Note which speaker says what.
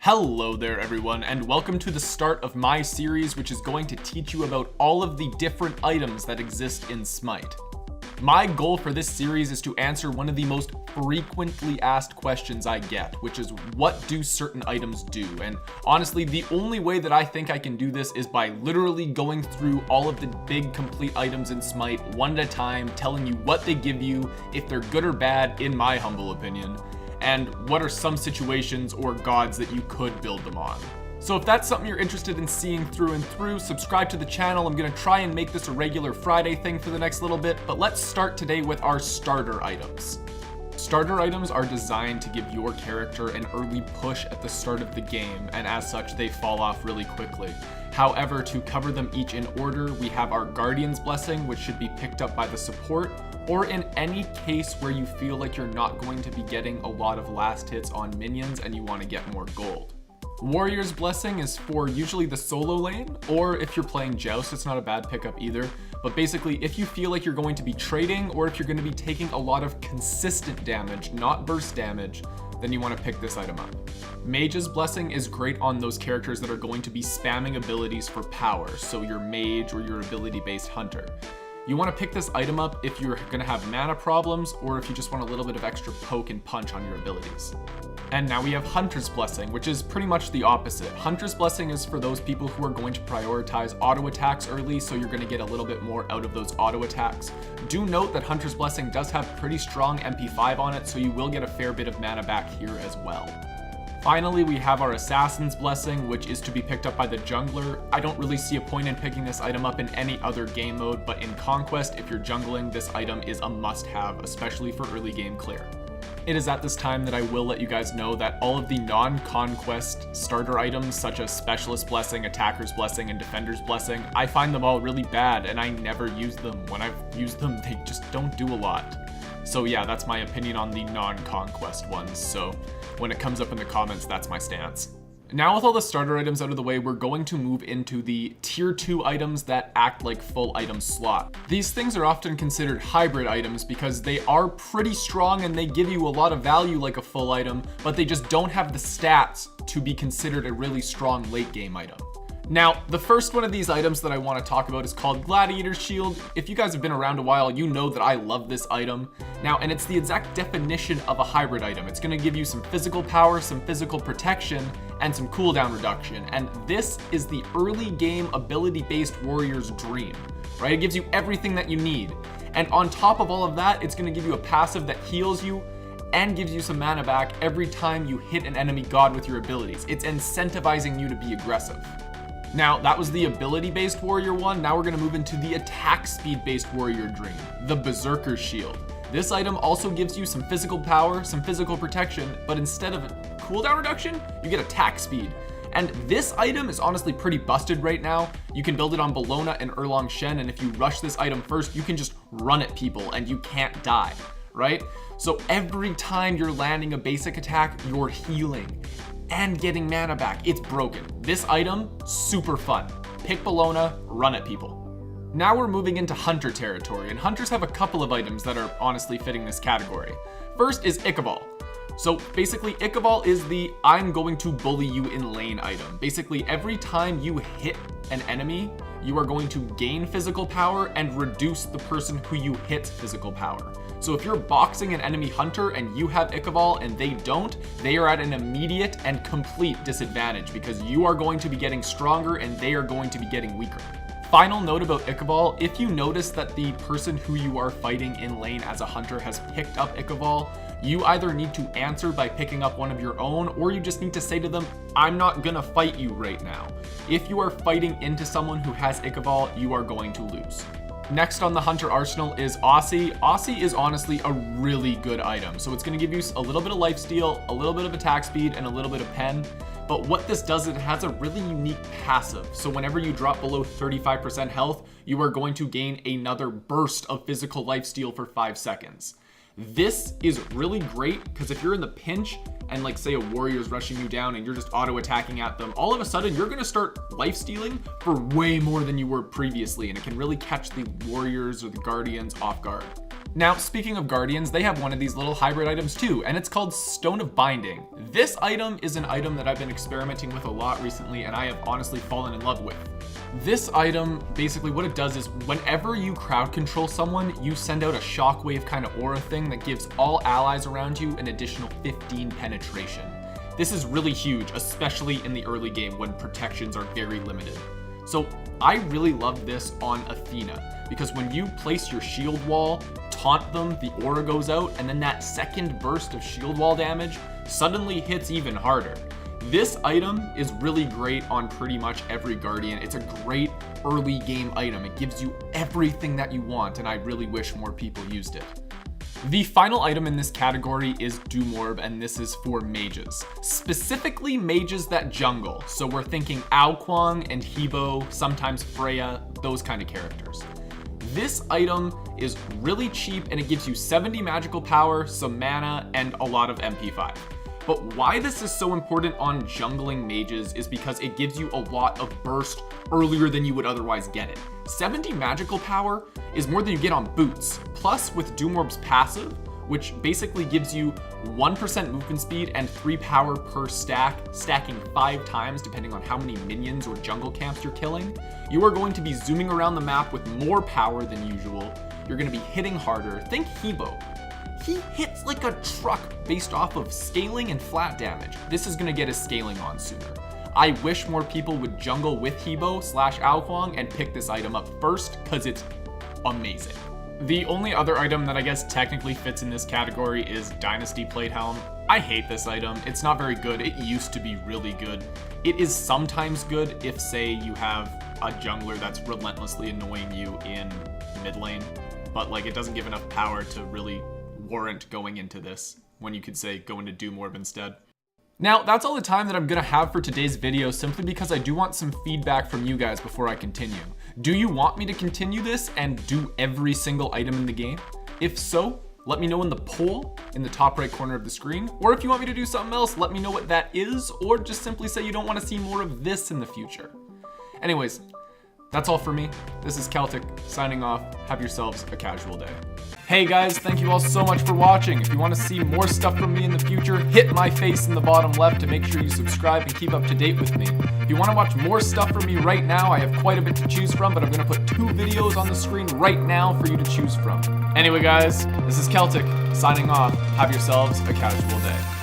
Speaker 1: Hello there everyone, and welcome to the start of my series, which is going to teach you about all of the different items that exist in Smite. My goal for this series is to answer one of the most frequently asked questions I get, which is what do certain items do? And honestly, the only way that I think I can do this is by literally going through all of the big complete items in Smite one at a time, telling you what they give you, if they're good or bad, in my humble opinion, and what are some situations or gods that you could build them on. So if that's something you're interested in seeing through and through, subscribe to the channel. I'm gonna try and make this a regular Friday thing for the next little bit, but let's start today with our starter items. Starter items are designed to give your character an early push at the start of the game, and as such, they fall off really quickly. However, to cover them each in order, we have our Guardian's Blessing, which should be picked up by the support, or in any case where you feel like you're not going to be getting a lot of last hits on minions and you want to get more gold. Warrior's Blessing is for usually the solo lane, or if you're playing Joust, it's not a bad pickup either. But basically, if you feel like you're going to be trading, or if you're going to be taking a lot of consistent damage, not burst damage, then you want to pick this item up. Mage's Blessing is great on those characters that are going to be spamming abilities for power, so your mage or your ability-based hunter. You want to pick this item up if you're going to have mana problems, or if you just want a little bit of extra poke and punch on your abilities. And now we have Hunter's Blessing, which is pretty much the opposite. Hunter's Blessing is for those people who are going to prioritize auto attacks early, so you're going to get a little bit more out of those auto attacks. Do note that Hunter's Blessing does have pretty strong MP5 on it, so you will get a fair bit of mana back here as well. Finally, we have our Assassin's Blessing, which is to be picked up by the jungler. I don't really see a point in picking this item up in any other game mode, but in Conquest, if you're jungling, this item is a must-have, especially for early game clear. It is at this time that I will let you guys know that all of the non-Conquest starter items, such as Specialist Blessing, Attacker's Blessing, and Defender's Blessing, I find them all really bad, and I never use them. When I've used them, they just don't do a lot. So yeah, that's my opinion on the non-Conquest ones, so when it comes up in the comments, that's my stance. Now with all the starter items out of the way, we're going to move into the tier 2 items that act like full item slot. These things are often considered hybrid items because they are pretty strong and they give you a lot of value like a full item, but they just don't have the stats to be considered a really strong late game item. Now, the first one of these items that I want to talk about is called Gladiator's Shield. If you guys have been around a while, you know that I love this item. Now, and it's the exact definition of a hybrid item. It's going to give you some physical power, some physical protection, and some cooldown reduction. And this is the early game ability-based warrior's dream, right? It gives you everything that you need. And on top of all of that, it's going to give you a passive that heals you and gives you some mana back every time you hit an enemy god with your abilities. It's incentivizing you to be aggressive. Now, that was the ability-based warrior one. Now we're going to move into the attack speed-based warrior dream, the Berserker's Shield. This item also gives you some physical power, some physical protection, but instead of cooldown reduction, you get attack speed. And this item is honestly pretty busted right now. You can build it on Bellona and Erlang Shen, and if you rush this item first, you can just run at people and you can't die, right? So every time you're landing a basic attack, you're healing and getting mana back. It's broken. This item, super fun. Pick Bellona, run at people. Now we're moving into Hunter territory, and Hunters have a couple of items that are honestly fitting this category. First is Ichaival. So basically, Ichaival is the I'm going to bully you in lane item. Basically, every time you hit an enemy, you are going to gain physical power and reduce the person who you hit physical power. So if you're boxing an enemy hunter and you have Ichaival and they don't, they are at an immediate and complete disadvantage because you are going to be getting stronger and they are going to be getting weaker. Final note about Ichaival, if you notice that the person who you are fighting in lane as a hunter has picked up Ichaival, you either need to answer by picking up one of your own, or you just need to say to them, I'm not gonna fight you right now. If you are fighting into someone who has Ichaival, you are going to lose. Next on the Hunter arsenal is Aussie. Aussie is honestly a really good item. So it's going to give you a little bit of lifesteal, a little bit of attack speed, and a little bit of pen. But what this does, it has a really unique passive. So whenever you drop below 35% health, you are going to gain another burst of physical lifesteal for 5 seconds. This is really great because if you're in the pinch and like say a warrior's rushing you down and you're just auto attacking at them, all of a sudden you're going to start life stealing for way more than you were previously, and it can really catch the warriors or the guardians off guard. Now, speaking of guardians, they have one of these little hybrid items too, and it's called Stone of Binding. This item is an item that I've been experimenting with a lot recently, and I have honestly fallen in love with. This item, basically what it does is whenever you crowd control someone, you send out a shockwave kind of aura thing that gives all allies around you an additional 15 penetration. This is really huge, especially in the early game when protections are very limited. So I really love this on Athena, because when you place your shield wall, taunt them, the aura goes out, and then that second burst of shield wall damage suddenly hits even harder. This item is really great on pretty much every guardian. It's a great early game item. It gives you everything that you want, and I really wish more people used it. The final item in this category is Doom Orb, and this is for mages. Specifically mages that jungle. So we're thinking Ao Kuang and Hebo, sometimes Freya, those kind of characters. This item is really cheap and it gives you 70 magical power, some mana, and a lot of MP5. But why this is so important on jungling mages is because it gives you a lot of burst earlier than you would otherwise get it. 70 magical power is more than you get on boots. Plus with Doom Orb's passive, which basically gives you 1% movement speed and 3 power per stack, stacking 5 times depending on how many minions or jungle camps you're killing, you are going to be zooming around the map with more power than usual. You're going to be hitting harder. Think Hebo. He hits like a truck based off of scaling and flat damage. This is going to get his scaling on sooner. I wish more people would jungle with Hebo / Ao Kuang and pick this item up first because it's amazing. The only other item that I guess technically fits in this category is Dynasty Plate Helm. I hate this item. It's not very good. It used to be really good. It is sometimes good if, say, you have a jungler that's relentlessly annoying you in mid lane, but like it doesn't give enough power to really warrant going into this when you could say go into Doom Orb instead. Now, that's all the time that I'm gonna have for today's video, simply because I do want some feedback from you guys before I continue. Do you want me to continue this and do every single item in the game? If so, let me know in the poll in the top right corner of the screen, or if you want me to do something else, let me know what that is, or just simply say you don't want to see more of this in the future. Anyways, that's all for me. This is Keltick signing off. Have yourselves a casual day. Hey guys, thank you all so much for watching. If you want to see more stuff from me in the future, hit my face in the bottom left to make sure you subscribe and keep up to date with me. If you want to watch more stuff from me right now, I have quite a bit to choose from, but I'm going to put 2 videos on the screen right now for you to choose from. Anyway guys, this is Keltick signing off. Have yourselves a casual day.